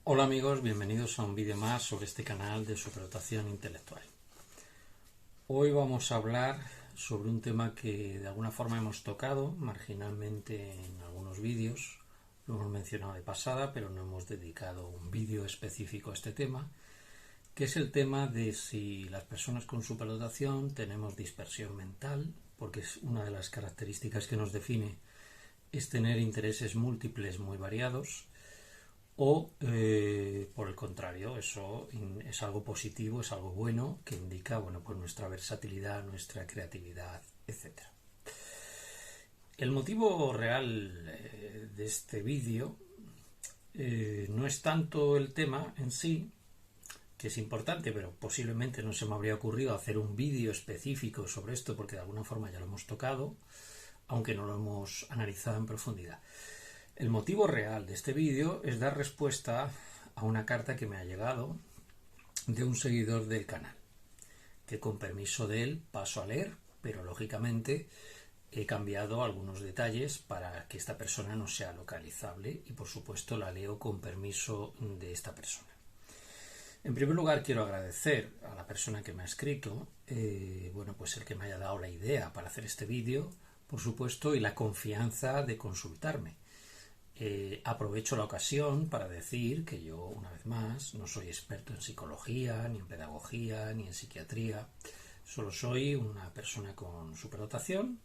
Hola amigos, bienvenidos a un vídeo más sobre este canal de superdotación intelectual. Hoy vamos a hablar sobre un tema que de alguna forma hemos tocado marginalmente en algunos vídeos. Lo hemos mencionado de pasada, pero no hemos dedicado un vídeo específico a este tema, que es el tema de si las personas con superdotación tenemos dispersión mental, porque es una de las características que nos define es tener intereses múltiples muy variados, o por el contrario, eso es algo positivo, es algo bueno que indica pues nuestra versatilidad, nuestra creatividad, etcétera. El motivo real de este vídeo no es tanto el tema en sí, que es importante, pero posiblemente no se me habría ocurrido hacer un vídeo específico sobre esto porque de alguna forma ya lo hemos tocado, aunque no lo hemos analizado en profundidad. El motivo real de este vídeo es dar respuesta a una carta que me ha llegado de un seguidor del canal, que con permiso de él paso a leer, pero lógicamente he cambiado algunos detalles para que esta persona no sea localizable y por supuesto la leo con permiso de esta persona. En primer lugar quiero agradecer a la persona que me ha escrito, pues el que me haya dado la idea para hacer este vídeo, por supuesto, y la confianza de consultarme. Aprovecho la ocasión para decir que yo, una vez más, no soy experto en psicología, ni en pedagogía, ni en psiquiatría. Solo soy una persona con superdotación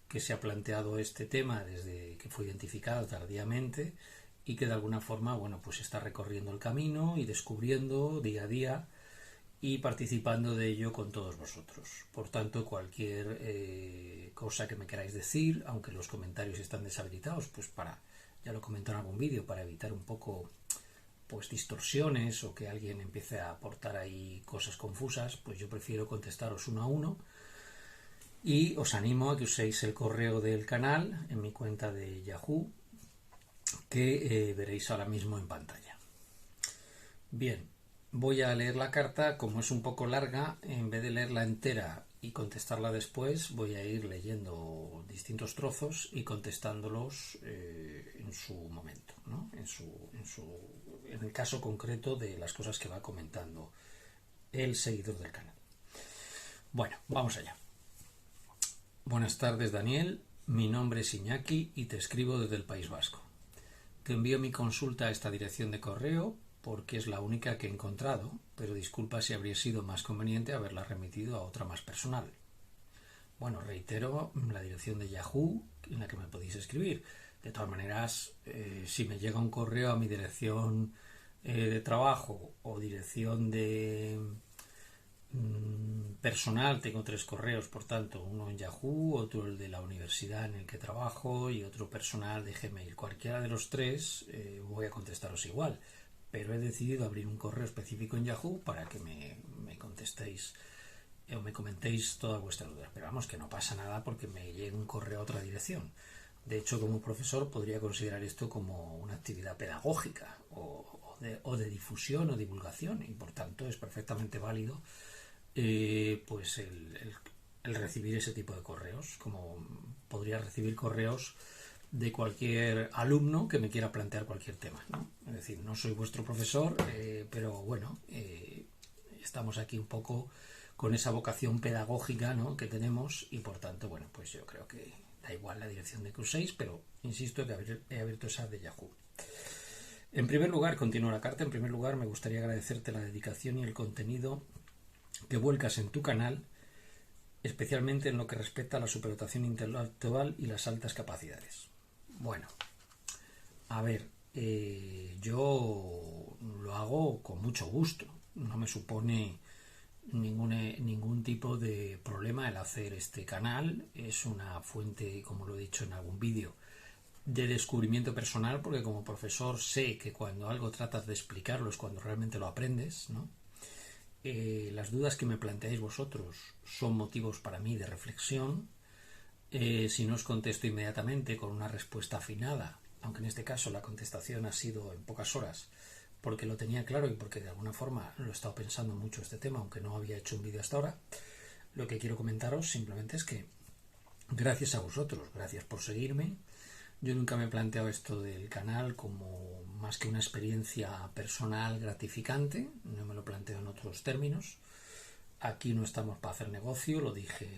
que se ha planteado este tema desde que fue identificado tardíamente y que de alguna forma, pues está recorriendo el camino y descubriendo día a día y participando de ello con todos vosotros. Por tanto, cualquier cosa que me queráis decir, aunque los comentarios están deshabilitados, ya lo comenté en algún vídeo, para evitar un poco distorsiones o que alguien empiece a aportar ahí cosas confusas, pues yo prefiero contestaros uno a uno y os animo a que uséis el correo del canal en mi cuenta de Yahoo, que veréis ahora mismo en pantalla. Bien, voy a leer la carta. Como es un poco larga, en vez de leerla entera y contestarla después, voy a ir leyendo distintos trozos y contestándolos en su momento, ¿no? En el caso concreto de las cosas que va comentando el seguidor del canal. Bueno, vamos allá. Buenas tardes, Daniel. Mi nombre es Iñaki y te escribo desde el País Vasco. Te envío mi consulta a esta dirección de correo porque es la única que he encontrado, pero disculpa si habría sido más conveniente haberla remitido a otra más personal. Bueno, reitero la dirección de Yahoo en la que me podéis escribir. De todas maneras, si me llega un correo a mi dirección de trabajo o dirección de personal, tengo 3 correos, por tanto, uno en Yahoo, otro el de la universidad en el que trabajo y otro personal de Gmail. Cualquiera de los 3 voy a contestaros igual, pero he decidido abrir un correo específico en Yahoo para que me contestéis o me comentéis todas vuestras dudas. Pero vamos, que no pasa nada porque me llegue un correo a otra dirección. De hecho, como profesor podría considerar esto como una actividad pedagógica o de difusión o divulgación, y por tanto es perfectamente válido el recibir ese tipo de correos, como podría recibir correos de cualquier alumno que me quiera plantear cualquier tema, ¿no? Es decir, no soy vuestro profesor, pero bueno, estamos aquí un poco con esa vocación pedagógica, ¿no?, que tenemos, y por tanto, pues yo creo que da igual la dirección de que uséis, pero insisto que he abierto esa de Yahoo. En primer lugar, continúo la carta. En primer lugar, me gustaría agradecerte la dedicación y el contenido que vuelcas en tu canal, especialmente en lo que respecta a la superdotación intelectual y las altas capacidades. Bueno, a ver, yo lo hago con mucho gusto. No me supone ningún tipo de problema el hacer este canal. Es una fuente, como lo he dicho en algún vídeo, de descubrimiento personal, porque como profesor sé que cuando algo tratas de explicarlo es cuando realmente lo aprendes, ¿no? Las dudas que me planteáis vosotros son motivos para mí de reflexión. Si no os contesto inmediatamente con una respuesta afinada, aunque en este caso la contestación ha sido en pocas horas, porque lo tenía claro y porque de alguna forma lo he estado pensando mucho este tema, aunque no había hecho un vídeo hasta ahora, lo que quiero comentaros simplemente es que gracias a vosotros, gracias por seguirme, Yo nunca me he planteado esto del canal como más que una experiencia personal gratificante, no me lo planteo en otros términos. Aquí no estamos para hacer negocio, lo dije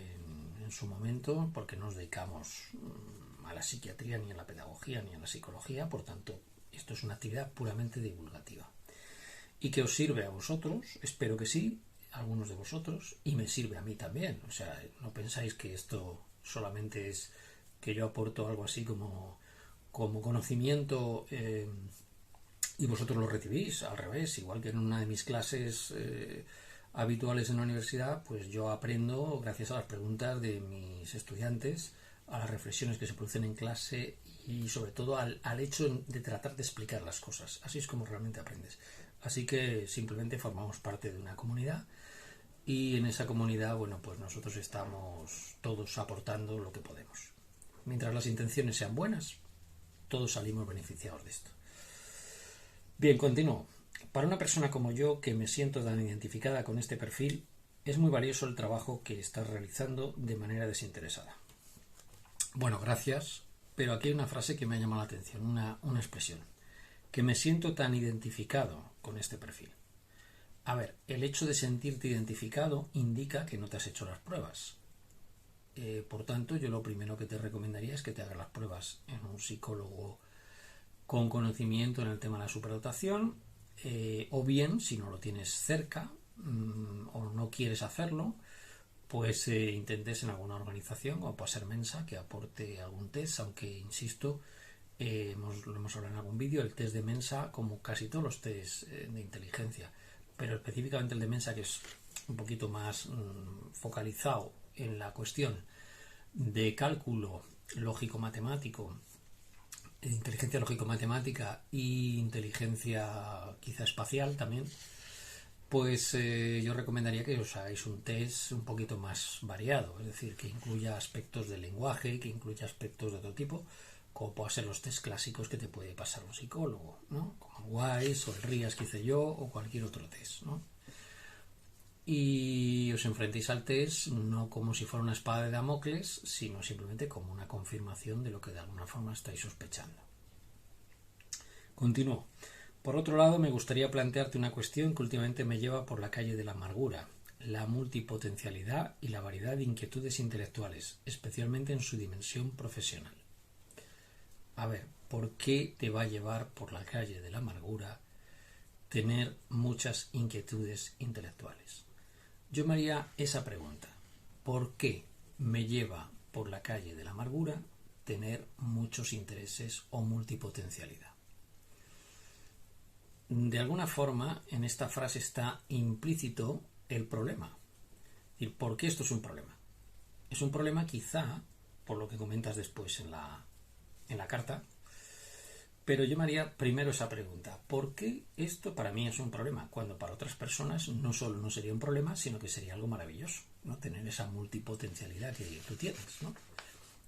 en su momento, porque no nos dedicamos a la psiquiatría, ni a la pedagogía, ni a la psicología, por tanto, esto es una actividad puramente divulgativa. Y que os sirve a vosotros, espero que sí, a algunos de vosotros, y me sirve a mí también. O sea, no pensáis que esto solamente es que yo aporto algo así como conocimiento y vosotros lo recibís, al revés, igual que en una de mis clases habituales en la universidad, pues yo aprendo gracias a las preguntas de mis estudiantes, a las reflexiones que se producen en clase y sobre todo al hecho de tratar de explicar las cosas. Así es como realmente aprendes. Así que simplemente formamos parte de una comunidad y en esa comunidad, bueno, pues nosotros estamos todos aportando lo que podemos. Mientras las intenciones sean buenas, todos salimos beneficiados de esto. Bien, continúo. Para una persona como yo, que me siento tan identificada con este perfil, es muy valioso el trabajo que estás realizando de manera desinteresada. Bueno, gracias, pero aquí hay una frase que me ha llamado la atención, una expresión. Que me siento tan identificado con este perfil. A ver, el hecho de sentirte identificado indica que no te has hecho las pruebas. Por tanto, yo lo primero que te recomendaría es que te hagas las pruebas en un psicólogo con conocimiento en el tema de la superdotación, o bien, si no lo tienes cerca o no quieres hacerlo, pues intentes en alguna organización, como puede ser Mensa, que aporte algún test, aunque, insisto, lo hemos hablado en algún vídeo, el test de Mensa, como casi todos los test de inteligencia, pero específicamente el de Mensa, que es un poquito más focalizado en la cuestión de cálculo lógico-matemático, inteligencia lógico-matemática e inteligencia quizá espacial también, pues yo recomendaría que os hagáis un test un poquito más variado, es decir, que incluya aspectos del lenguaje, que incluya aspectos de otro tipo, como pueden ser los test clásicos que te puede pasar un psicólogo, ¿no? Como el WISE o el RIAS que hice yo o cualquier otro test, ¿no? Y os enfrentéis al test no como si fuera una espada de Damocles, sino simplemente como una confirmación de lo que de alguna forma estáis sospechando. Continúo. Por otro lado, me gustaría plantearte una cuestión que últimamente me lleva por la calle de la amargura, la multipotencialidad y la variedad de inquietudes intelectuales, especialmente en su dimensión profesional. A ver, ¿por qué te va a llevar por la calle de la amargura tener muchas inquietudes intelectuales? Yo me haría esa pregunta. ¿Por qué me lleva por la calle de la amargura tener muchos intereses o multipotencialidad? De alguna forma, en esta frase está implícito el problema. Es decir, ¿por qué esto es un problema? Es un problema quizá, por lo que comentas después en la carta, pero yo me haría primero esa pregunta. ¿Por qué esto para mí es un problema? Cuando para otras personas no solo no sería un problema, sino que sería algo maravilloso, ¿no? Tener esa multipotencialidad que tú tienes, ¿no?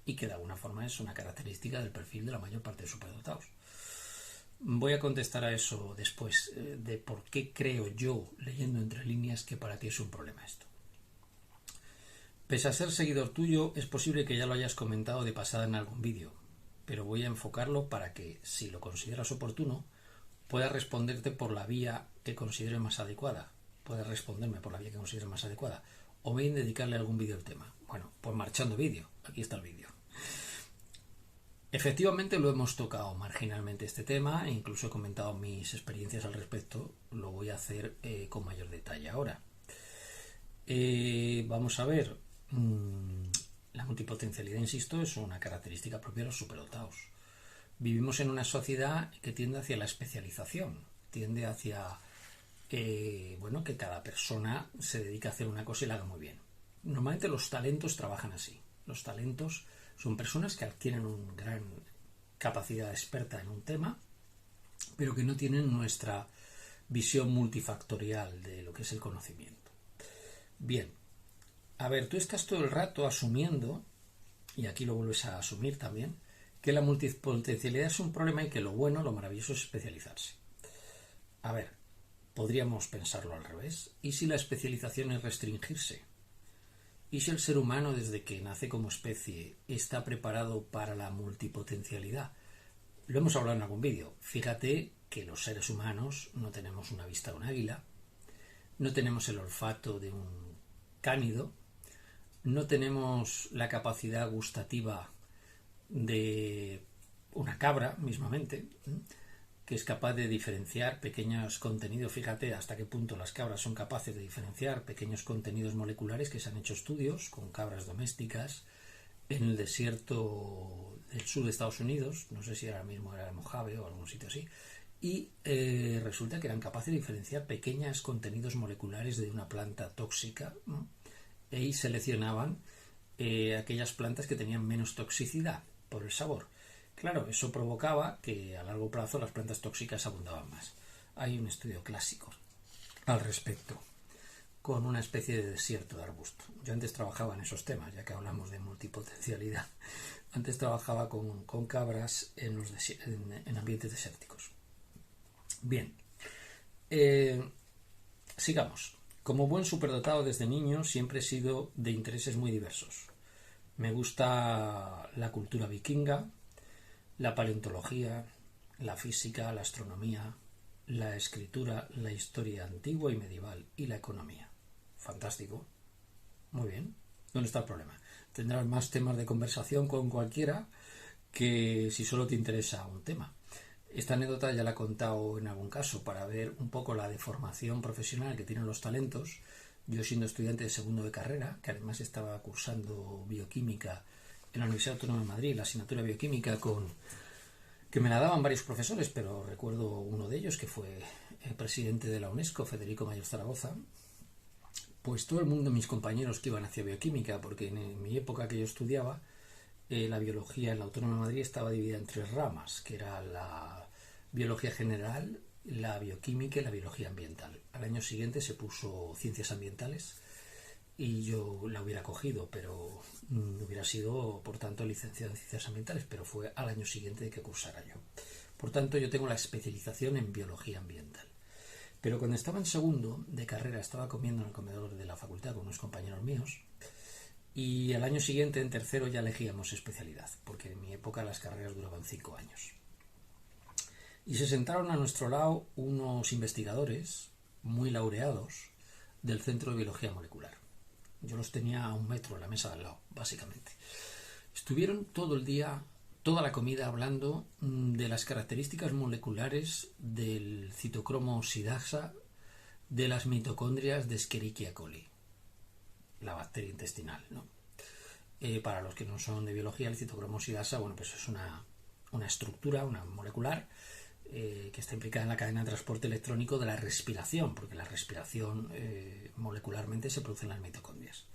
Y que de alguna forma es una característica del perfil de la mayor parte de superdotados. Voy a contestar a eso después, de por qué creo yo, leyendo entre líneas, que para ti es un problema esto. Pese a ser seguidor tuyo, es posible que ya lo hayas comentado de pasada en algún vídeo, pero voy a enfocarlo para que, si lo consideras oportuno, pueda responderte por la vía que considere más adecuada. Puedes responderme por la vía que consideres más adecuada. O bien dedicarle algún vídeo al tema. Bueno, pues marchando vídeo. Aquí está el vídeo. Efectivamente lo hemos tocado marginalmente este tema, e incluso he comentado mis experiencias al respecto. Lo voy a hacer con mayor detalle ahora. Vamos a ver. La multipotencialidad, insisto, es una característica propia de los superdotados. Vivimos en una sociedad que tiende hacia la especialización, tiende hacia que cada persona se dedica a hacer una cosa y la haga muy bien. Normalmente los talentos trabajan así. Los talentos son personas que adquieren una gran capacidad experta en un tema, pero que no tienen nuestra visión multifactorial de lo que es el conocimiento. Bien, a ver, tú estás todo el rato asumiendo, y aquí lo vuelves a asumir también, que la multipotencialidad es un problema y que lo bueno, lo maravilloso es especializarse. A ver, podríamos pensarlo al revés. ¿Y si la especialización es restringirse? ¿Y si el ser humano desde que nace como especie está preparado para la multipotencialidad? Lo hemos hablado en algún vídeo. Fíjate que los seres humanos no tenemos una vista de un águila, no tenemos el olfato de un cánido, no tenemos la capacidad gustativa de una cabra mismamente, que es capaz de diferenciar pequeños contenidos. Fíjate hasta qué punto las cabras son capaces de diferenciar pequeños contenidos moleculares, que se han hecho estudios con cabras domésticas en el desierto del sur de Estados Unidos, no sé si ahora mismo era Mojave o algún sitio así, y resulta que eran capaces de diferenciar pequeños contenidos moleculares de una planta tóxica, ¿no? Y seleccionaban aquellas plantas que tenían menos toxicidad por el sabor. Claro, eso provocaba que a largo plazo las plantas tóxicas abundaban más. Hay un estudio clásico al respecto, con una especie de desierto de arbusto. Yo antes trabajaba en esos temas, ya que hablamos de multipotencialidad. Antes trabajaba con cabras en ambientes desérticos. Bien, sigamos. Como buen superdotado desde niño siempre he sido de intereses muy diversos. Me gusta la cultura vikinga, la paleontología, la física, la astronomía, la escritura, la historia antigua y medieval y la economía. Fantástico. Muy bien. ¿Dónde está el problema? Tendrás más temas de conversación con cualquiera que si solo te interesa un tema. Esta anécdota ya la he contado en algún caso para ver un poco la deformación profesional que tienen los talentos. Yo, siendo estudiante de segundo de carrera, que además estaba cursando bioquímica en la Universidad Autónoma de Madrid, la asignatura de bioquímica que me la daban varios profesores, pero recuerdo uno de ellos que fue el presidente de la UNESCO, Federico Mayor Zaragoza. Pues todo el mundo, mis compañeros que iban hacia bioquímica, porque en mi época que yo estudiaba, la biología en la Autónoma de Madrid estaba dividida en tres ramas, que era la biología general, la bioquímica y la biología ambiental. Al año siguiente se puso ciencias ambientales y yo la hubiera cogido, pero hubiera sido, por tanto, licenciado en ciencias ambientales, pero fue al año siguiente de que cursara yo. Por tanto, yo tengo la especialización en biología ambiental. Pero cuando estaba en segundo de carrera estaba comiendo en el comedor de la facultad con unos compañeros míos y al año siguiente, en tercero, ya elegíamos especialidad, porque en mi época las carreras duraban 5 años. Y se sentaron a nuestro lado unos investigadores muy laureados del Centro de Biología Molecular. Yo los tenía a 1 metro en la mesa de al lado, básicamente. Estuvieron todo el día, toda la comida, hablando de las características moleculares del citocromo oxidasa de las mitocondrias de Escherichia coli, la bacteria intestinal, ¿no? Para los que no son de biología, el citocromo oxidasa, bueno, pues es una estructura, una molecular, que está implicada en la cadena de transporte electrónico de la respiración, porque la respiración molecularmente se produce en las mitocondrias.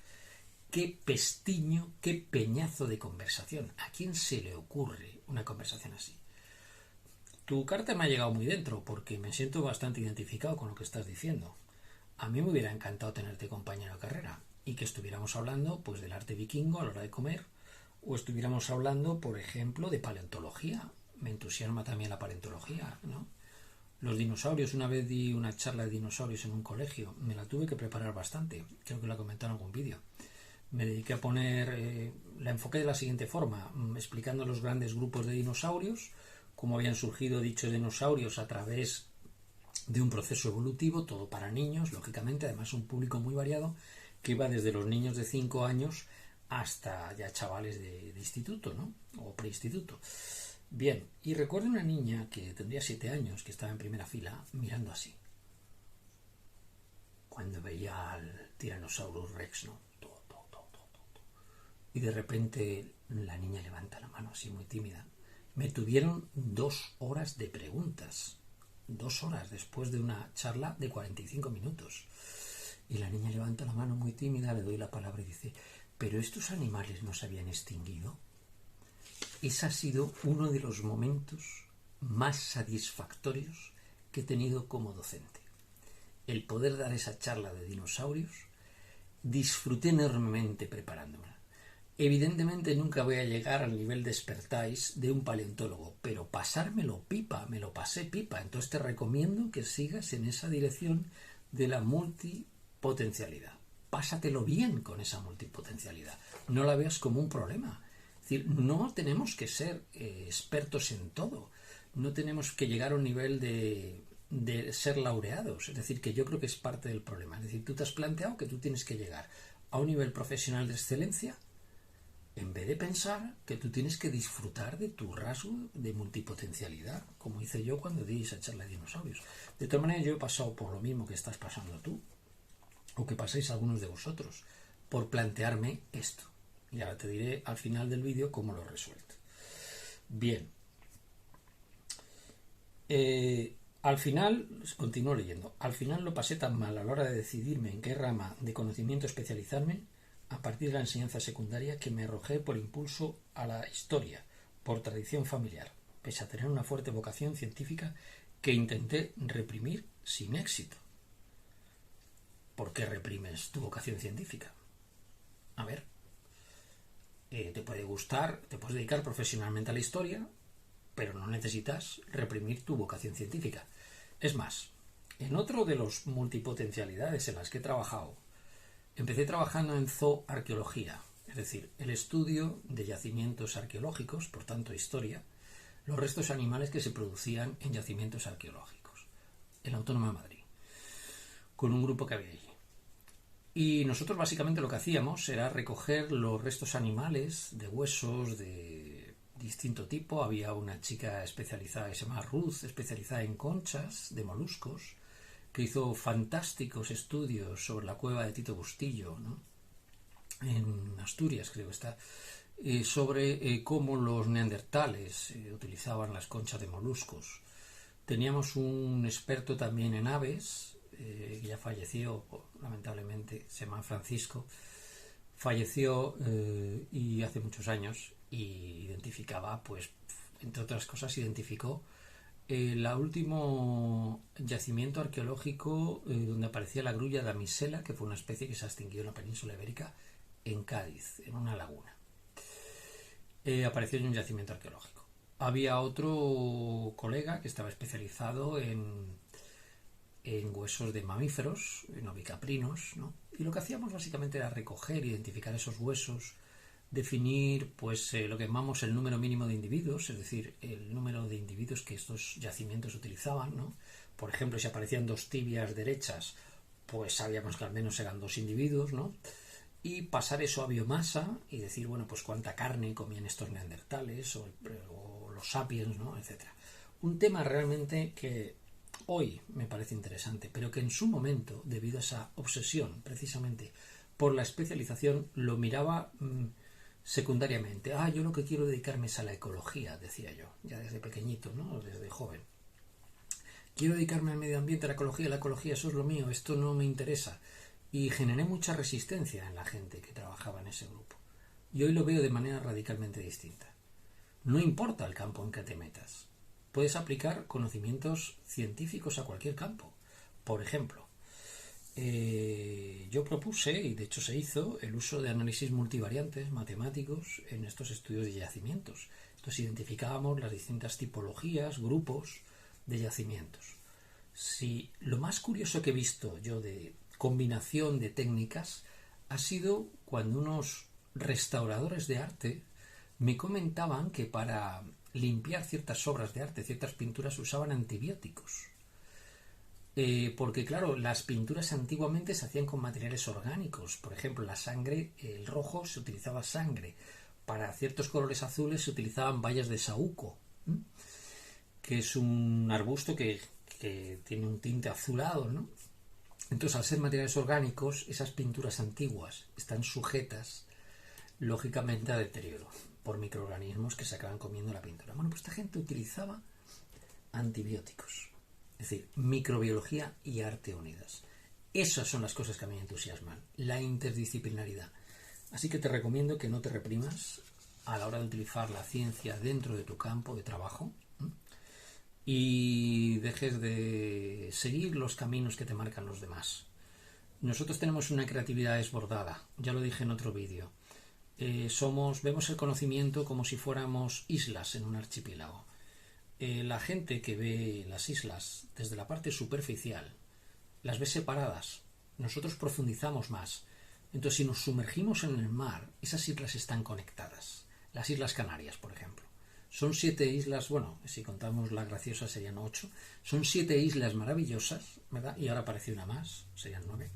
Qué pestiño, qué peñazo de conversación. ¿A quién se le ocurre una conversación así? Tu carta me ha llegado muy dentro, porque me siento bastante identificado con lo que estás diciendo. A mí me hubiera encantado tenerte compañero de carrera y que estuviéramos hablando pues del arte vikingo a la hora de comer, o estuviéramos hablando, por ejemplo, de paleontología. Me entusiasma también la paleontología, ¿no? Los dinosaurios, una vez di una charla de dinosaurios en un colegio, me la tuve que preparar bastante, creo que la comenté en algún vídeo. Me dediqué a poner, la enfoqué de la siguiente forma, explicando los grandes grupos de dinosaurios, cómo habían surgido dichos dinosaurios a través de un proceso evolutivo, todo para niños, lógicamente, además un público muy variado, que iba desde los niños de 5 años hasta ya chavales de instituto, ¿no? O preinstituto. Bien, y recuerdo una niña que tendría 7 años, que estaba en primera fila, mirando así, cuando veía al Tyrannosaurus Rex, ¿no? Y de repente la niña levanta la mano así muy tímida. Me tuvieron 2 horas de preguntas, 2 horas después de una charla de 45 minutos. Y la niña levanta la mano muy tímida, le doy la palabra y dice: ¿pero estos animales no se habían extinguido? Ese ha sido uno de los momentos más satisfactorios que he tenido como docente. El poder dar esa charla de dinosaurios, disfruté enormemente preparándomela. Evidentemente nunca voy a llegar al nivel de expertise de un paleontólogo, pero pasármelo pipa, me lo pasé pipa. Entonces te recomiendo que sigas en esa dirección de la multipotencialidad. pásatelo bien con esa multipotencialidad. No la veas como un problema. Es decir, no tenemos que ser expertos en todo. No tenemos que llegar a un nivel de ser laureados. Es decir, que yo creo que es parte del problema. Es decir, tú te has planteado que tú tienes que llegar a un nivel profesional de excelencia en vez de pensar que tú tienes que disfrutar de tu rasgo de multipotencialidad, como hice yo cuando di esa charla de dinosaurios. De todas maneras, yo he pasado por lo mismo que estás pasando tú, o que pasáis algunos de vosotros, por plantearme esto. Y ahora te diré al final del vídeo cómo lo he resuelto. Bien. Al final, continúo leyendo, al final lo pasé tan mal a la hora de decidirme en qué rama de conocimiento especializarme a partir de la enseñanza secundaria que me arrojé por impulso a la historia, por tradición familiar, pese a tener una fuerte vocación científica que intenté reprimir sin éxito. ¿Por qué reprimes tu vocación científica? A ver, te puede gustar, te puedes dedicar profesionalmente a la historia, pero no necesitas reprimir tu vocación científica. Es más, en otro de los multipotencialidades en las que he trabajado, empecé trabajando en zooarqueología, es decir, el estudio de yacimientos arqueológicos, por tanto historia, los restos animales que se producían en yacimientos arqueológicos, en la Autónoma de Madrid, con un grupo que había allí. Y nosotros básicamente lo que hacíamos era recoger los restos animales de huesos de distinto tipo. Había una chica especializada que se llama Ruth, especializada en conchas de moluscos, que hizo fantásticos estudios sobre la cueva de Tito Bustillo, ¿no? En Asturias creo que está, sobre cómo los neandertales utilizaban las conchas de moluscos. Teníamos un experto también en aves, que ya falleció, lamentablemente, se llama Francisco, falleció y hace muchos años, y identificaba, pues, entre otras cosas, identificó el último yacimiento arqueológico donde aparecía la grulla damisela, que fue una especie que se extinguió en la península ibérica, en Cádiz, en una laguna. Apareció en un yacimiento arqueológico. Había otro colega que estaba especializado en huesos de mamíferos, en ovicaprinos, ¿no? Y lo que hacíamos básicamente era recoger, identificar esos huesos, definir pues lo que llamamos el número mínimo de individuos, es decir, el número de individuos que estos yacimientos utilizaban, ¿no? Por ejemplo, si aparecían 2 tibias derechas, pues sabíamos que al menos eran 2 individuos, ¿no? Y pasar eso a biomasa y decir, bueno, pues cuánta carne comían estos neandertales o los sapiens, ¿no? Etcétera. Un tema realmente que hoy me parece interesante, pero que en su momento, debido a esa obsesión precisamente por la especialización, lo miraba secundariamente. Yo lo que quiero dedicarme es a la ecología, decía yo, ya desde pequeñito, ¿no? Desde joven. Quiero dedicarme al medio ambiente, a la ecología, eso es lo mío, esto no me interesa. Y generé mucha resistencia en la gente que trabajaba en ese grupo. Y hoy lo veo de manera radicalmente distinta. No importa el campo en que te metas. Puedes aplicar conocimientos científicos a cualquier campo. Por ejemplo, yo propuse, y de hecho se hizo, el uso de análisis multivariantes matemáticos en estos estudios de yacimientos. Entonces identificábamos las distintas tipologías, grupos de yacimientos. Si lo más curioso que he visto yo de combinación de técnicas ha sido cuando unos restauradores de arte me comentaban que para limpiar ciertas obras de arte, ciertas pinturas, usaban antibióticos. Porque claro, las pinturas antiguamente se hacían con materiales orgánicos. Por ejemplo, la sangre, el rojo, se utilizaba sangre. Para ciertos colores azules se utilizaban bayas de saúco, que es un arbusto que tiene un tinte azulado, ¿no? Entonces, al ser materiales orgánicos, esas pinturas antiguas están sujetas, lógicamente, a deterioro por microorganismos que se acaban comiendo la pintura. Bueno, pues esta gente utilizaba antibióticos. Es decir, microbiología y arte unidas. Esas son las cosas que a mí me entusiasman. La interdisciplinaridad. Así que te recomiendo que no te reprimas a la hora de utilizar la ciencia dentro de tu campo de trabajo y dejes de seguir los caminos que te marcan los demás. Nosotros tenemos una creatividad desbordada. Ya lo dije en otro vídeo. Vemos el conocimiento como si fuéramos islas en un archipiélago. La gente que ve las islas desde la parte superficial las ve separadas. Nosotros profundizamos más. Entonces, si nos sumergimos en el mar, esas islas están conectadas. Las Islas Canarias, por ejemplo. Son 7 islas, bueno, si contamos la graciosa serían 8. Son 7 islas maravillosas, ¿verdad? Y ahora aparece una más, serían 9.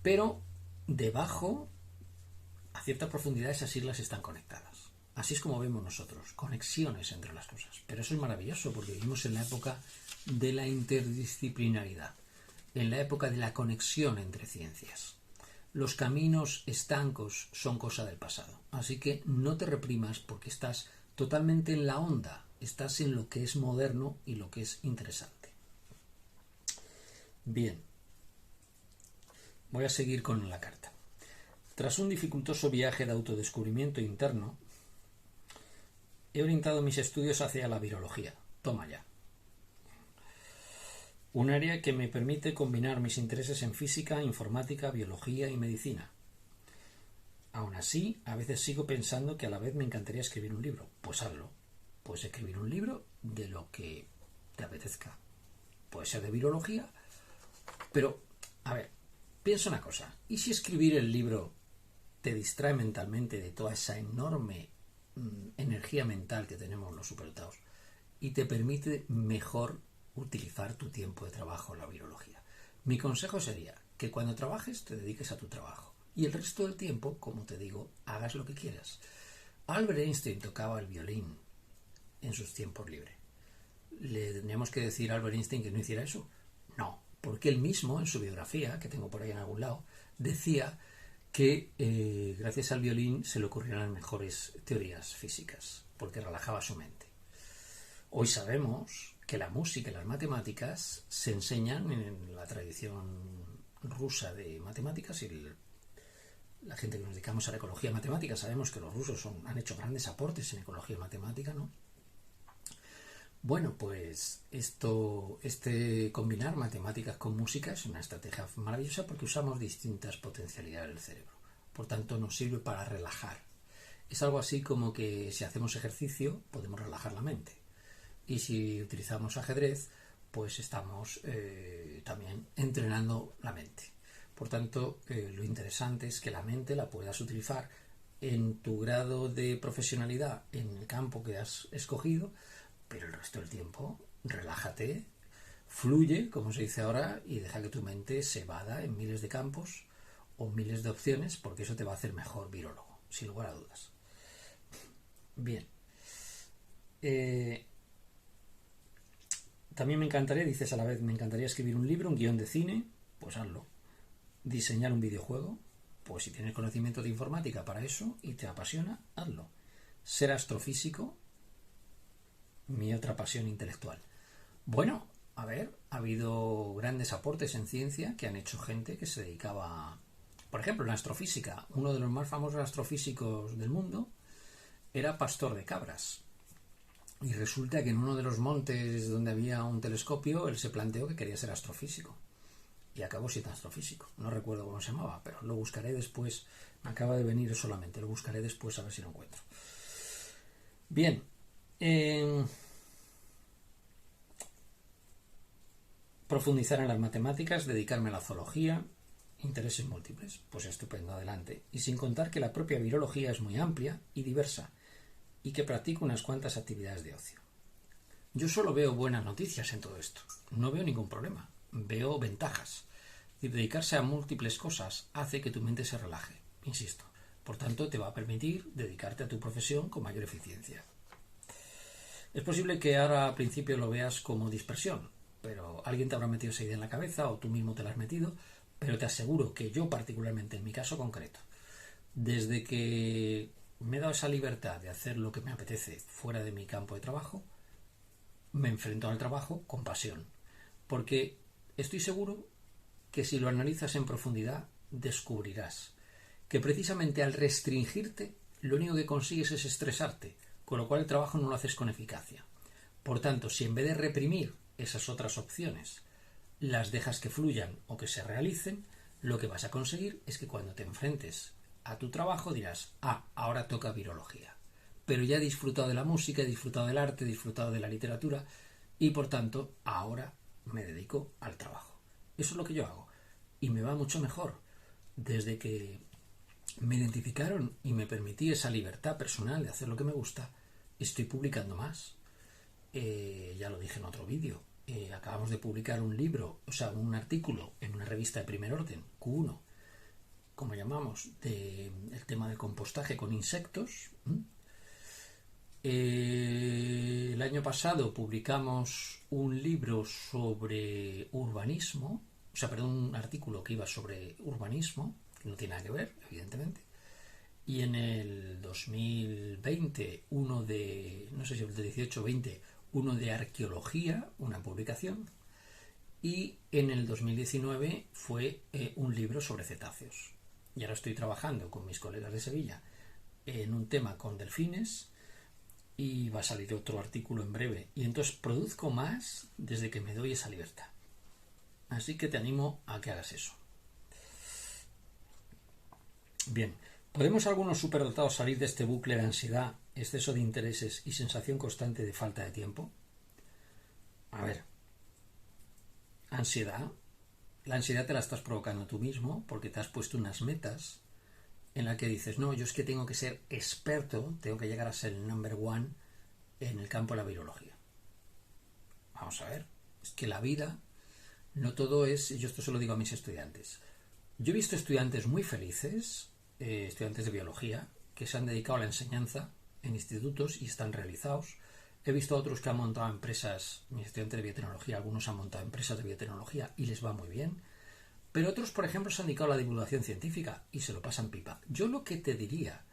Pero debajo, a cierta profundidad, esas islas están conectadas. Así es como vemos nosotros, conexiones entre las cosas. Pero eso es maravilloso porque vivimos en la época de la interdisciplinaridad, en la época de la conexión entre ciencias. Los caminos estancos son cosa del pasado, así que no te reprimas porque estás totalmente en la onda, estás en lo que es moderno y lo que es interesante. Bien, voy a seguir con la carta. Tras un dificultoso viaje de autodescubrimiento interno, he orientado mis estudios hacia la virología. Toma ya. Un área que me permite combinar mis intereses en física, informática, biología y medicina. Aún así, a veces sigo pensando que a la vez me encantaría escribir un libro. Pues hazlo. Puedes escribir un libro de lo que te apetezca. Puede ser de virología, pero, a ver, piensa una cosa. ¿Y si escribir el libro te distrae mentalmente de toda esa enorme energía mental que tenemos los superdotados y te permite mejor utilizar tu tiempo de trabajo en la virología? Mi consejo sería que cuando trabajes te dediques a tu trabajo y el resto del tiempo, como te digo, hagas lo que quieras. Albert Einstein tocaba el violín en sus tiempos libres. ¿Le tendríamos que decir a Albert Einstein que no hiciera eso? No, porque él mismo en su biografía, que tengo por ahí en algún lado, decía que gracias al violín se le ocurrieron las mejores teorías físicas, porque relajaba su mente. Hoy sabemos que la música y las matemáticas se enseñan en la tradición rusa de matemáticas y la gente que nos dedicamos a la ecología matemática sabemos que los rusos han hecho grandes aportes en ecología matemática, ¿no? Bueno, pues combinar matemáticas con música es una estrategia maravillosa porque usamos distintas potencialidades del cerebro. Por tanto, nos sirve para relajar. Es algo así como que si hacemos ejercicio podemos relajar la mente. Y si utilizamos ajedrez, pues estamos también entrenando la mente. Por tanto, lo interesante es que la mente la puedas utilizar en tu grado de profesionalidad en el campo que has escogido, pero el resto del tiempo relájate, fluye, como se dice ahora, y deja que tu mente se vada en miles de campos o miles de opciones, porque eso te va a hacer mejor virólogo, sin lugar a dudas. Bien. También me encantaría, dices a la vez, me encantaría escribir un libro, un guión de cine, pues hazlo. Diseñar un videojuego, pues si tienes conocimiento de informática para eso y te apasiona, hazlo. Ser astrofísico, mi otra pasión intelectual. Bueno, a ver, ha habido grandes aportes en ciencia que han hecho gente que se dedicaba, por ejemplo, en la astrofísica. Uno de los más famosos astrofísicos del mundo era pastor de cabras. Y resulta que en uno de los montes donde había un telescopio, él se planteó que quería ser astrofísico. Y acabó siendo astrofísico. No recuerdo cómo se llamaba, pero lo buscaré después. Me acaba de venir solamente. Lo buscaré después a ver si lo encuentro. Bien. Profundizar en las matemáticas, dedicarme a la zoología, intereses múltiples. Pues estupendo, adelante. Y sin contar que la propia virología es muy amplia y diversa y que practico unas cuantas actividades de ocio. Yo solo veo buenas noticias en todo esto. No veo ningún problema. Veo ventajas. Y dedicarse a múltiples cosas hace que tu mente se relaje, insisto. Por tanto, te va a permitir dedicarte a tu profesión con mayor eficiencia. Es posible que ahora al principio lo veas como dispersión, pero alguien te habrá metido esa idea en la cabeza o tú mismo te la has metido, pero te aseguro que yo particularmente, en mi caso concreto, desde que me he dado esa libertad de hacer lo que me apetece fuera de mi campo de trabajo, me enfrento al trabajo con pasión, porque estoy seguro que si lo analizas en profundidad descubrirás que precisamente al restringirte lo único que consigues es estresarte, con lo cual el trabajo no lo haces con eficacia. Por tanto, si en vez de reprimir esas otras opciones las dejas que fluyan o que se realicen, lo que vas a conseguir es que cuando te enfrentes a tu trabajo dirás, ahora toca virología. Pero ya he disfrutado de la música, he disfrutado del arte, he disfrutado de la literatura y por tanto ahora me dedico al trabajo. Eso es lo que yo hago y me va mucho mejor desde que me identificaron y me permití esa libertad personal de hacer lo que me gusta, estoy publicando más. Ya lo dije en otro vídeo. Acabamos de publicar un libro, o sea, un artículo en una revista de primer orden, Q1, como llamamos, el tema del compostaje con insectos. El año pasado publicamos un libro sobre urbanismo, o sea, perdón, un artículo que iba sobre urbanismo, que no tiene nada que ver, evidentemente. Y en el 2020, no sé si el de 18 o 20, uno de arqueología, una publicación. Y en el 2019 fue un libro sobre cetáceos. Y ahora estoy trabajando con mis colegas de Sevilla en un tema con delfines y va a salir otro artículo en breve. Y entonces produzco más desde que me doy esa libertad. Así que te animo a que hagas eso. Bien, ¿podemos algunos superdotados salir de este bucle de ansiedad, exceso de intereses y sensación constante de falta de tiempo? A ver, ansiedad. La ansiedad te la estás provocando tú mismo porque te has puesto unas metas en las que dices, no, yo es que tengo que ser experto, tengo que llegar a ser el number one en el campo de la virología. Vamos a ver, es que la vida no todo es, yo esto se lo digo a mis estudiantes. Yo he visto estudiantes muy felices, estudiantes de biología, que se han dedicado a la enseñanza en institutos y están realizados. He visto a otros que han montado empresas, mis estudiantes de biotecnología, algunos han montado empresas de biotecnología y les va muy bien. Pero otros, por ejemplo, se han dedicado a la divulgación científica y se lo pasan pipa. Yo lo que te diría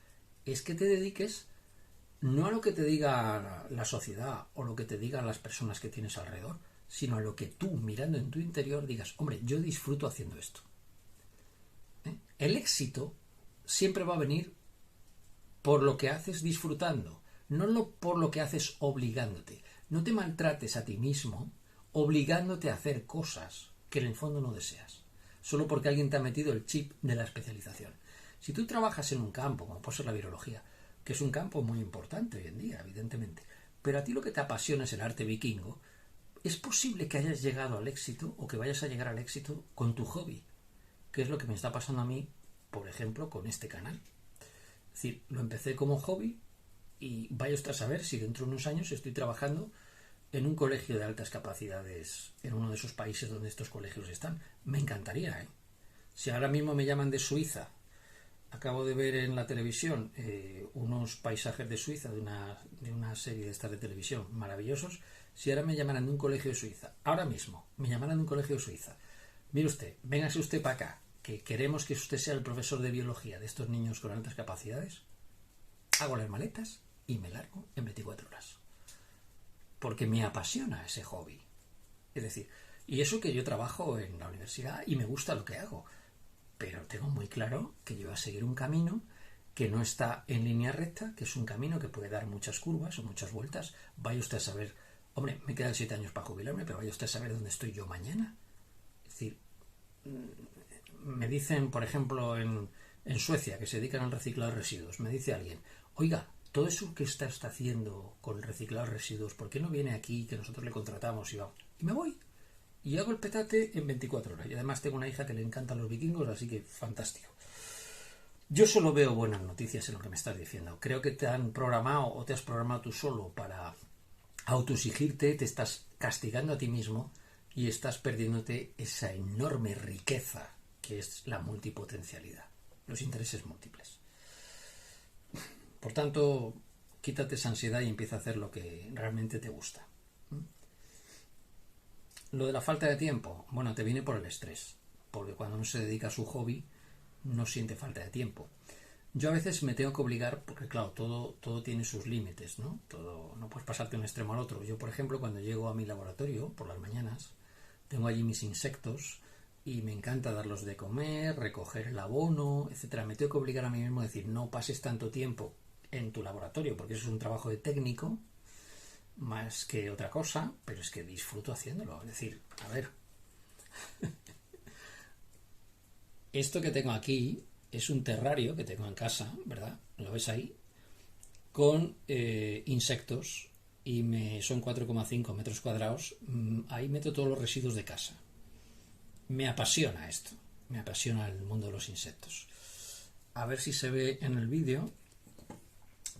es que te dediques no a lo que te diga la sociedad o lo que te digan las personas que tienes alrededor, sino a lo que tú, mirando en tu interior, digas, hombre, yo disfruto haciendo esto. El éxito siempre va a venir por lo que haces disfrutando, no por lo que haces obligándote. No te maltrates a ti mismo obligándote a hacer cosas que en el fondo no deseas, solo porque alguien te ha metido el chip de la especialización. Si tú trabajas en un campo, como puede ser la virología, que es un campo muy importante hoy en día, evidentemente, pero a ti lo que te apasiona es el arte vikingo, es posible que hayas llegado al éxito o que vayas a llegar al éxito con tu hobby, que es lo que me está pasando a mí, por ejemplo, con este canal. Es decir, lo empecé como hobby y vaya usted a saber si dentro de unos años estoy trabajando en un colegio de altas capacidades en uno de esos países donde estos colegios están. Me encantaría, ¿eh? Si ahora mismo me llaman de Suiza, acabo de ver en la televisión unos paisajes de Suiza, de una serie de estas de televisión maravillosos. Si ahora me llamaran de un colegio de Suiza, ahora mismo me llamaran de un colegio de Suiza, mire usted, véngase usted para acá, que queremos que usted sea el profesor de biología de estos niños con altas capacidades, hago las maletas y me largo en 24 horas. Porque me apasiona ese hobby. Es decir, y eso que yo trabajo en la universidad y me gusta lo que hago, pero tengo muy claro que yo voy a seguir un camino que no está en línea recta, que es un camino que puede dar muchas curvas o muchas vueltas. Vaya usted a saber, hombre, me quedan 7 años para jubilarme, pero vaya usted a saber dónde estoy yo mañana. Es decir, me dicen, por ejemplo, en Suecia, que se dedican al reciclado de residuos, me dice alguien, oiga, todo eso que está haciendo con el reciclado de residuos, ¿por qué no viene aquí que nosotros le contratamos y vamos? Y me voy. Y hago el petate en 24 horas. Y además tengo una hija que le encantan los vikingos, así que fantástico. Yo solo veo buenas noticias en lo que me estás diciendo. Creo que te han programado o te has programado tú solo para autoexigirte, te estás castigando a ti mismo y estás perdiéndote esa enorme riqueza que es la multipotencialidad, los intereses múltiples. Por tanto, quítate esa ansiedad y empieza a hacer lo que realmente te gusta. Lo de la falta de tiempo, bueno, te viene por el estrés, porque cuando uno se dedica a su hobby no siente falta de tiempo. Yo a veces me tengo que obligar, porque claro, todo tiene sus límites, ¿no? Todo, no puedes pasarte de un extremo al otro. Yo, por ejemplo, cuando llego a mi laboratorio por las mañanas, tengo allí mis insectos y me encanta darlos de comer, recoger el abono, etcétera. Me tengo que obligar a mí mismo a decir, no pases tanto tiempo en tu laboratorio, porque eso es un trabajo de técnico más que otra cosa, pero es que disfruto haciéndolo. Es decir, a ver, esto que tengo aquí es un terrario que tengo en casa, ¿verdad? ¿Lo ves ahí? Con insectos y son 4,5 metros cuadrados. Ahí meto todos los residuos de casa. Me apasiona esto. Me apasiona el mundo de los insectos. A ver si se ve en el vídeo.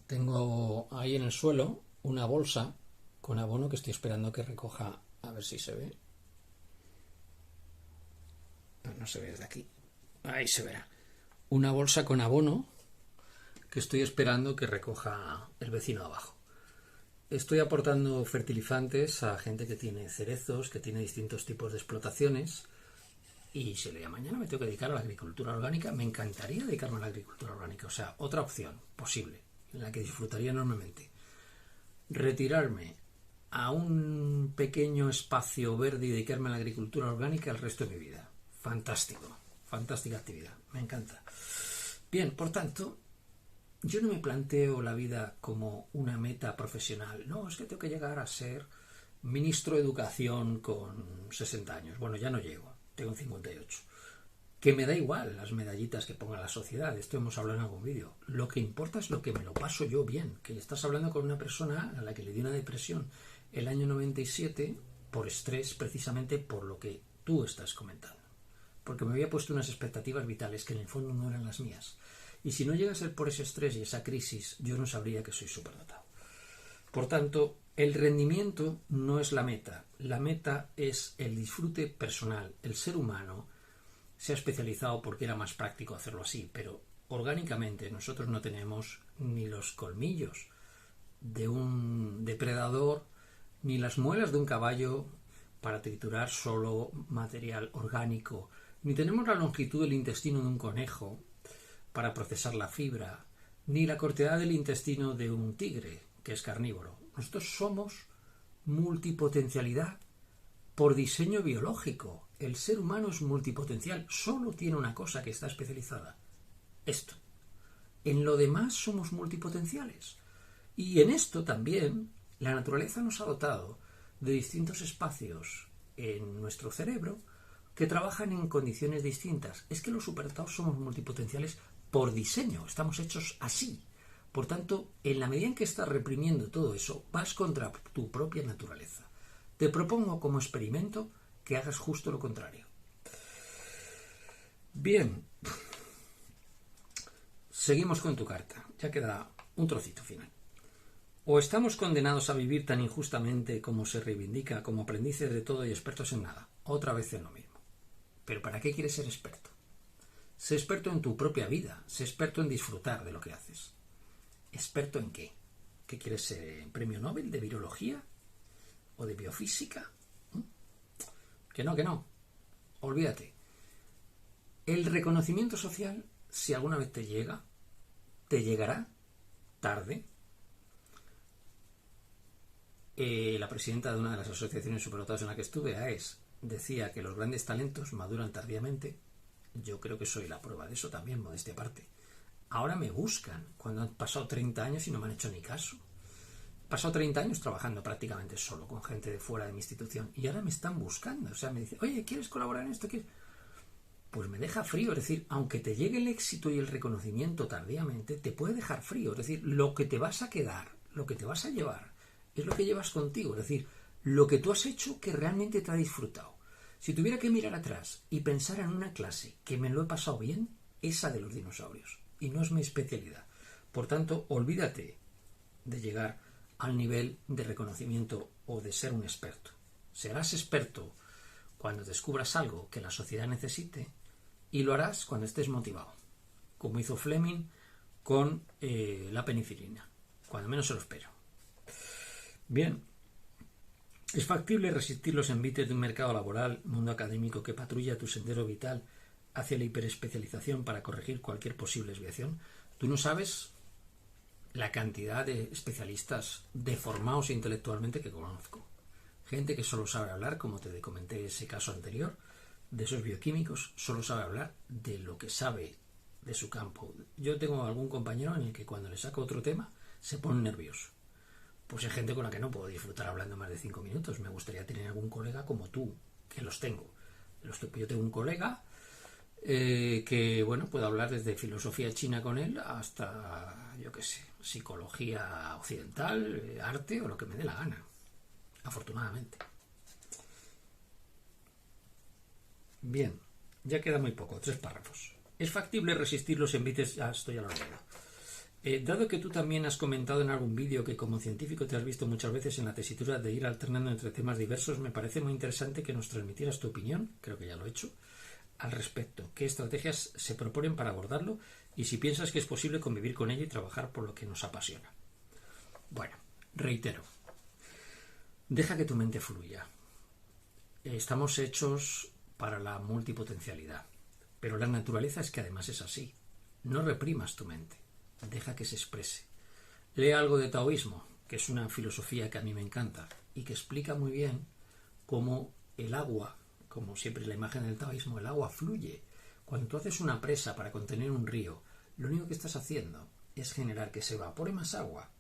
Tengo ahí en el suelo una bolsa con abono que estoy esperando que recoja. A ver si se ve. No se ve desde aquí. Ahí se verá. Una bolsa con abono que estoy esperando que recoja el vecino de abajo. Estoy aportando fertilizantes a gente que tiene cerezos, que tiene distintos tipos de explotaciones. Y si el día de mañana me tengo que dedicar a la agricultura orgánica, me encantaría dedicarme a la agricultura orgánica. O sea, otra opción posible, en la que disfrutaría enormemente. Retirarme a un pequeño espacio verde y dedicarme a la agricultura orgánica el resto de mi vida. Fantástico, fantástica actividad, me encanta. Bien, por tanto, yo no me planteo la vida como una meta profesional. No, es que tengo que llegar a ser ministro de Educación con 60 años. Bueno, ya no llego, tengo 58. Que me da igual las medallitas que ponga la sociedad, esto hemos hablado en algún vídeo. Lo que importa es lo que me lo paso yo bien. Que estás hablando con una persona a la que le dio una depresión el año 97 por estrés, precisamente por lo que tú estás comentando. Porque me había puesto unas expectativas vitales que en el fondo no eran las mías. Y si no llega a ser por ese estrés y esa crisis, yo no sabría que soy superdotado. Por tanto, el rendimiento no es la meta. La meta es el disfrute personal. El ser humano se ha especializado porque era más práctico hacerlo así, pero orgánicamente nosotros no tenemos ni los colmillos de un depredador, ni las muelas de un caballo para triturar solo material orgánico, ni tenemos la longitud del intestino de un conejo para procesar la fibra, ni la cortedad del intestino de un tigre, que es carnívoro. Nosotros somos multipotencialidad por diseño biológico. El ser humano es multipotencial, solo tiene una cosa que está especializada: esto. En lo demás somos multipotenciales. Y en esto también la naturaleza nos ha dotado de distintos espacios en nuestro cerebro que trabajan en condiciones distintas. Es que los superdotados somos multipotenciales por diseño, estamos hechos así. Por tanto, en la medida en que estás reprimiendo todo eso, vas contra tu propia naturaleza. Te propongo como experimento que hagas justo lo contrario. Bien, seguimos con tu carta. Ya queda un trocito final. O estamos condenados a vivir tan injustamente como se reivindica, como aprendices de todo y expertos en nada. Otra vez en lo mismo. ¿Pero para qué quieres ser experto? Sé experto en tu propia vida. Sé experto en disfrutar de lo que haces. ¿Experto en qué? ¿Qué quieres ser? ¿Premio Nobel de virología? ¿O de biofísica? Que no. Olvídate. El reconocimiento social, si alguna vez te llega, te llegará tarde. La presidenta de una de las asociaciones superdotadas en la que estuve, AES, decía que los grandes talentos maduran tardíamente. Yo creo que soy la prueba de eso también, modestia aparte. Ahora me buscan cuando han pasado 30 años y no me han hecho ni caso. He pasado 30 años trabajando prácticamente solo con gente de fuera de mi institución y ahora me están buscando. O sea, me dicen, oye, ¿quieres colaborar en esto? ¿Quieres? Pues me deja frío. Es decir, aunque te llegue el éxito y el reconocimiento tardíamente, te puede dejar frío. Es decir, lo que te vas a quedar, lo que te vas a llevar, es lo que llevas contigo. Es decir, lo que tú has hecho que realmente te ha disfrutado. Si tuviera que mirar atrás y pensar en una clase que me lo he pasado bien, esa de los dinosaurios. Y no es mi especialidad. Por tanto, olvídate de llegar al nivel de reconocimiento o de ser un experto. Serás experto cuando descubras algo que la sociedad necesite y lo harás cuando estés motivado, como hizo Fleming con la penicilina, cuando menos se lo espero. Bien, es factible resistir los envites de un mercado laboral, mundo académico que patrulla tu sendero vital hacia la hiperespecialización para corregir cualquier posible desviación. Tú no sabes la cantidad de especialistas deformados intelectualmente que conozco. Gente que solo sabe hablar, como te comenté ese caso anterior, de esos bioquímicos, solo sabe hablar de lo que sabe de su campo. Yo tengo algún compañero en el que cuando le saco otro tema se pone nervioso. Pues hay gente con la que no puedo disfrutar hablando más de 5 minutos. Me gustaría tener algún colega como tú, que los tengo. Yo tengo un colega que, bueno, puedo hablar desde filosofía china con él hasta, yo qué sé, psicología occidental, arte o lo que me dé la gana. Afortunadamente. Bien, ya queda muy poco, 3 párrafos. ¿Es factible resistir los envites? Esto ya lo he leído. Dado que tú también has comentado en algún vídeo que como científico te has visto muchas veces en la tesitura de ir alternando entre temas diversos, me parece muy interesante que nos transmitieras tu opinión, creo que ya lo he hecho, al respecto. ¿Qué estrategias se proponen para abordarlo? Y si piensas que es posible convivir con ello y trabajar por lo que nos apasiona. Bueno, reitero. Deja que tu mente fluya. Estamos hechos para la multipotencialidad, pero la naturaleza es que además es así. No reprimas tu mente, deja que se exprese. Lee algo de taoísmo, que es una filosofía que a mí me encanta y que explica muy bien cómo el agua, como siempre la imagen del taoísmo, el agua fluye. Cuando tú haces una presa para contener un río, lo único que estás haciendo es generar que se evapore más agua.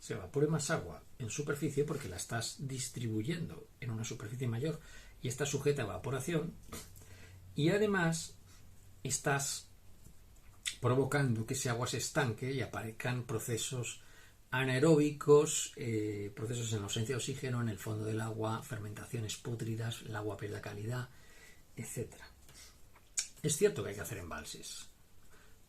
Se evapore más agua en superficie porque la estás distribuyendo en una superficie mayor y está sujeta a evaporación, y además estás provocando que ese agua se estanque y aparezcan procesos anaeróbicos, procesos en ausencia de oxígeno en el fondo del agua, fermentaciones pútridas, el agua pierde calidad, etc. Es cierto que hay que hacer embalses,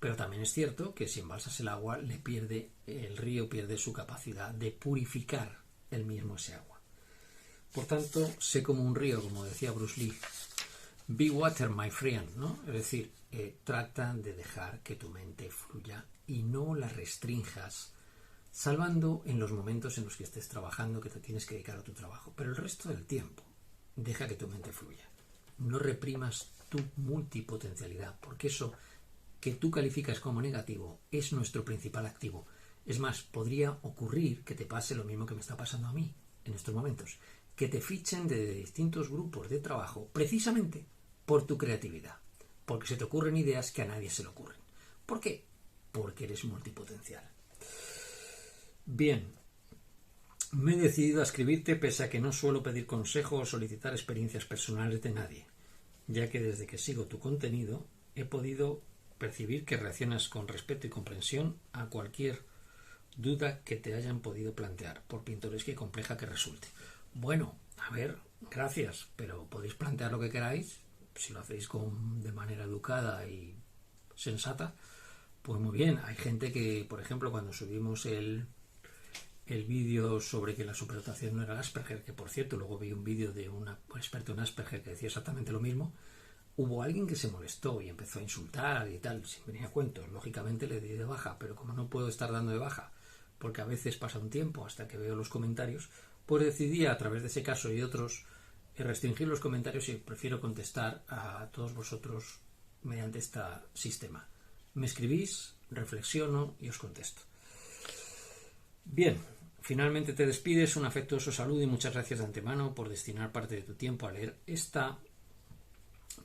pero también es cierto que si embalsas el agua, el río pierde su capacidad de purificar el mismo ese agua. Por tanto, sé como un río, como decía Bruce Lee. Be water, my friend, ¿no? Es decir, trata de dejar que tu mente fluya y no la restrinjas, salvando en los momentos en los que estés trabajando, que te tienes que dedicar a tu trabajo. Pero el resto del tiempo, deja que tu mente fluya. No reprimas tu multipotencialidad, porque eso que tú calificas como negativo es nuestro principal activo. Es más, podría ocurrir que te pase lo mismo que me está pasando a mí en estos momentos, que te fichen de distintos grupos de trabajo precisamente por tu creatividad, porque se te ocurren ideas que a nadie se le ocurren. ¿Por qué? Porque eres multipotencial. Bien, me he decidido a escribirte pese a que no suelo pedir consejo o solicitar experiencias personales de nadie, ya que desde que sigo tu contenido he podido percibir que reaccionas con respeto y comprensión a cualquier duda que te hayan podido plantear, por pintoresca y compleja que resulte. Bueno, a ver, gracias, pero podéis plantear lo que queráis, si lo hacéis de manera educada y sensata, pues muy bien. Hay gente que, por ejemplo, cuando subimos el vídeo sobre que la superdotación no era Asperger, que por cierto luego vi un vídeo de un experto en Asperger que decía exactamente lo mismo, hubo alguien que se molestó y empezó a insultar y tal, sin venir a cuentos. Lógicamente le di de baja, pero como no puedo estar dando de baja, porque a veces pasa un tiempo hasta que veo los comentarios, pues decidí a través de ese caso y otros restringir los comentarios y prefiero contestar a todos vosotros mediante este sistema. Me escribís, reflexiono y os contesto. Bien, finalmente te despides, un afectuoso saludo y muchas gracias de antemano por destinar parte de tu tiempo a leer esta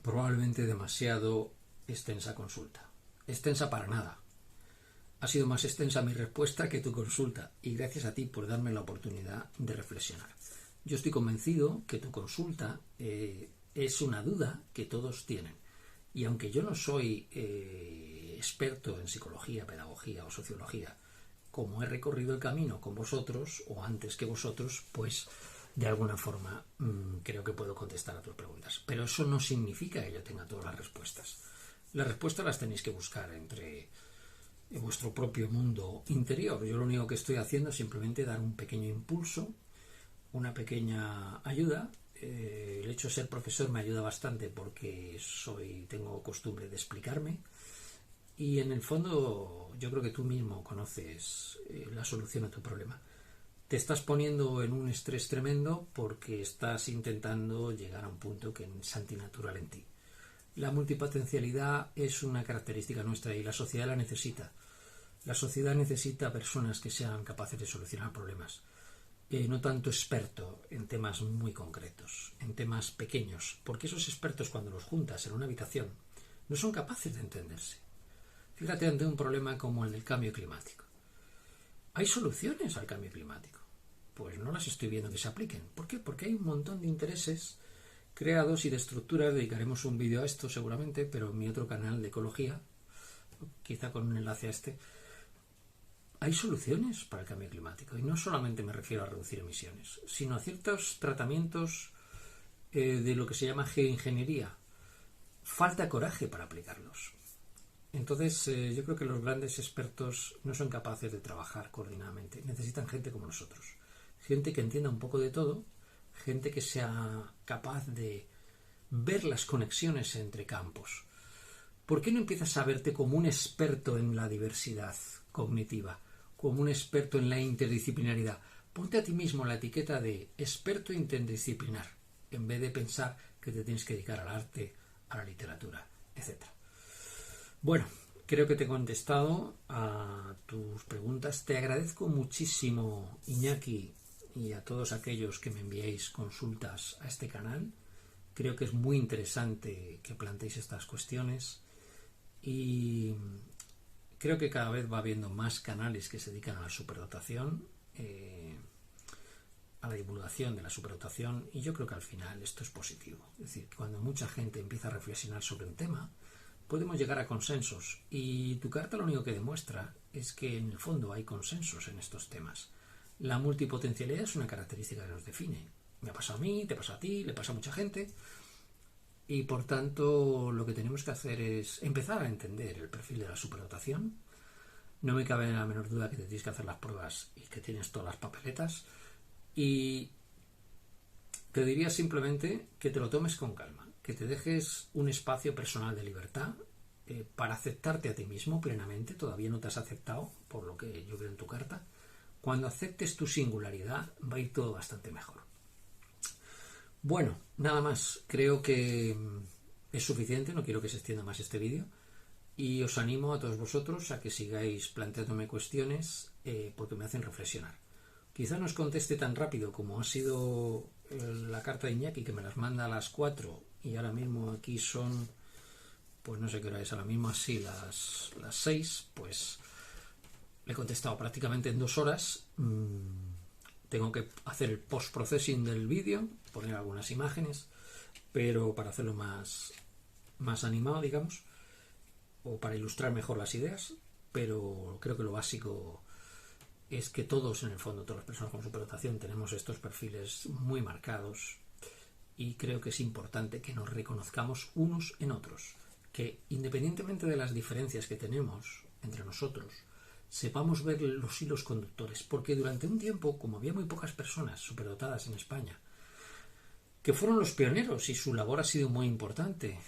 probablemente demasiado extensa consulta. Extensa para nada. Ha sido más extensa mi respuesta que tu consulta y gracias a ti por darme la oportunidad de reflexionar. Yo estoy convencido que tu consulta es una duda que todos tienen y aunque yo no soy experto en psicología, pedagogía o sociología, como he recorrido el camino con vosotros o antes que vosotros, pues de alguna forma creo que puedo contestar a tus preguntas. Pero eso no significa que yo tenga todas las respuestas. Las respuestas las tenéis que buscar en vuestro propio mundo interior. Yo lo único que estoy haciendo es simplemente dar un pequeño impulso, una pequeña ayuda. El hecho de ser profesor me ayuda bastante porque tengo costumbre de explicarme y en el fondo yo creo que tú mismo conoces la solución a tu problema. Te estás poniendo en un estrés tremendo porque estás intentando llegar a un punto que es antinatural en ti. La multipotencialidad es una característica nuestra y la sociedad la necesita. La sociedad necesita personas que sean capaces de solucionar problemas. No tanto experto en temas muy concretos, en temas pequeños, porque esos expertos cuando los juntas en una habitación no son capaces de entenderse. Fíjate ante un problema como el del cambio climático. ¿Hay soluciones al cambio climático? Pues no las estoy viendo que se apliquen. ¿Por qué? Porque hay un montón de intereses creados y de estructuras. Dedicaremos un vídeo a esto seguramente, pero en mi otro canal de ecología, quizá con un enlace a este, hay soluciones para el cambio climático. Y no solamente me refiero a reducir emisiones, sino a ciertos tratamientos de lo que se llama geoingeniería. falta coraje para aplicarlos. Entonces, yo creo que los grandes expertos no son capaces de trabajar coordinadamente. Necesitan gente como nosotros. Gente que entienda un poco de todo, gente que sea capaz de ver las conexiones entre campos. ¿Por qué no empiezas a verte como un experto en la diversidad cognitiva, como un experto en la interdisciplinaridad? Ponte a ti mismo la etiqueta de experto interdisciplinar, en vez de pensar que te tienes que dedicar al arte, a la literatura, etc. Bueno, creo que te he contestado a tus preguntas. Te agradezco muchísimo, Iñaki, y a todos aquellos que me enviéis consultas a este canal. Creo que es muy interesante que planteéis estas cuestiones y creo que cada vez va habiendo más canales que se dedican a la superdotación, a la divulgación de la superdotación, y yo creo que al final esto es positivo. Es decir, cuando mucha gente empieza a reflexionar sobre un tema, podemos llegar a consensos, y tu carta lo único que demuestra es que en el fondo hay consensos en estos temas. La multipotencialidad es una característica que nos define. Me ha pasado a mí, te pasa a ti, le pasa a mucha gente, y por tanto lo que tenemos que hacer es empezar a entender el perfil de la superdotación. No me cabe la menor duda que te tienes que hacer las pruebas y que tienes todas las papeletas, y te diría simplemente que te lo tomes con calma, que te dejes un espacio personal de libertad para aceptarte a ti mismo plenamente. Todavía no te has aceptado, por lo que yo veo en tu carta. Cuando aceptes tu singularidad va a ir todo bastante mejor. Bueno, nada más. Creo que es suficiente, no quiero que se extienda más este vídeo, y os animo a todos vosotros a que sigáis planteándome cuestiones porque me hacen reflexionar. Quizá no os conteste tan rápido como ha sido la carta de Iñaki, que me las manda a las 4 y ahora mismo aquí son, pues no sé qué hora es ahora mismo, así las 6, pues le he contestado prácticamente en 2 horas. Tengo que hacer el post-processing del vídeo, poner algunas imágenes, pero para hacerlo más animado, digamos, o para ilustrar mejor las ideas, pero creo que lo básico es que todos, en el fondo, todas las personas con superdotación tenemos estos perfiles muy marcados, y creo que es importante que nos reconozcamos unos en otros, que independientemente de las diferencias que tenemos entre nosotros, sepamos ver los hilos conductores, porque durante un tiempo, como había muy pocas personas superdotadas en España, que fueron los pioneros y su labor ha sido muy importante,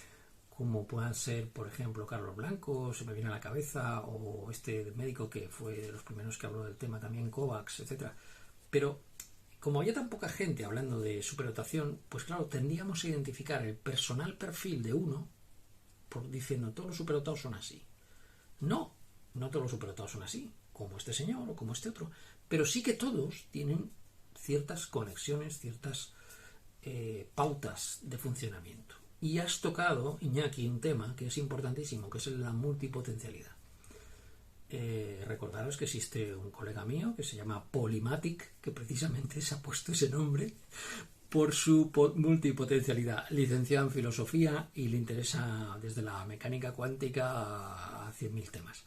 como puedan ser, por ejemplo, Carlos Blanco, se me viene a la cabeza, o este médico que fue de los primeros que habló del tema también, Kovacs, etc. Pero como había tan poca gente hablando de superdotación, pues claro, tendríamos a identificar el personal perfil de uno por diciendo todos los superdotados son así. No todos los superdotados son así, como este señor o como este otro, pero sí que todos tienen ciertas conexiones, ciertas pautas de funcionamiento. Y has tocado, Iñaki, un tema que es importantísimo, que es la multipotencialidad. Recordaros que existe un colega mío que se llama Polymatic, que precisamente se ha puesto ese nombre por su multipotencialidad. Licenciado en filosofía y le interesa desde la mecánica cuántica a 100.000 temas.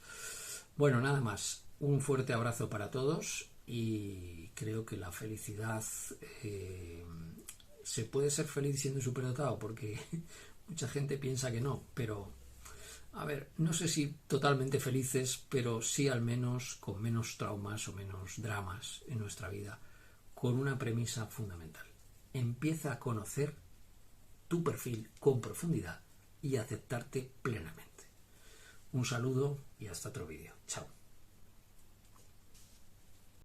Bueno, nada más. Un fuerte abrazo para todos, y creo que la felicidad... se puede ser feliz siendo superdotado, porque mucha gente piensa que no, pero a ver, no sé si totalmente felices, pero sí al menos con menos traumas o menos dramas en nuestra vida, con una premisa fundamental: empieza a conocer tu perfil con profundidad y aceptarte plenamente. Un saludo y hasta otro vídeo. Chao.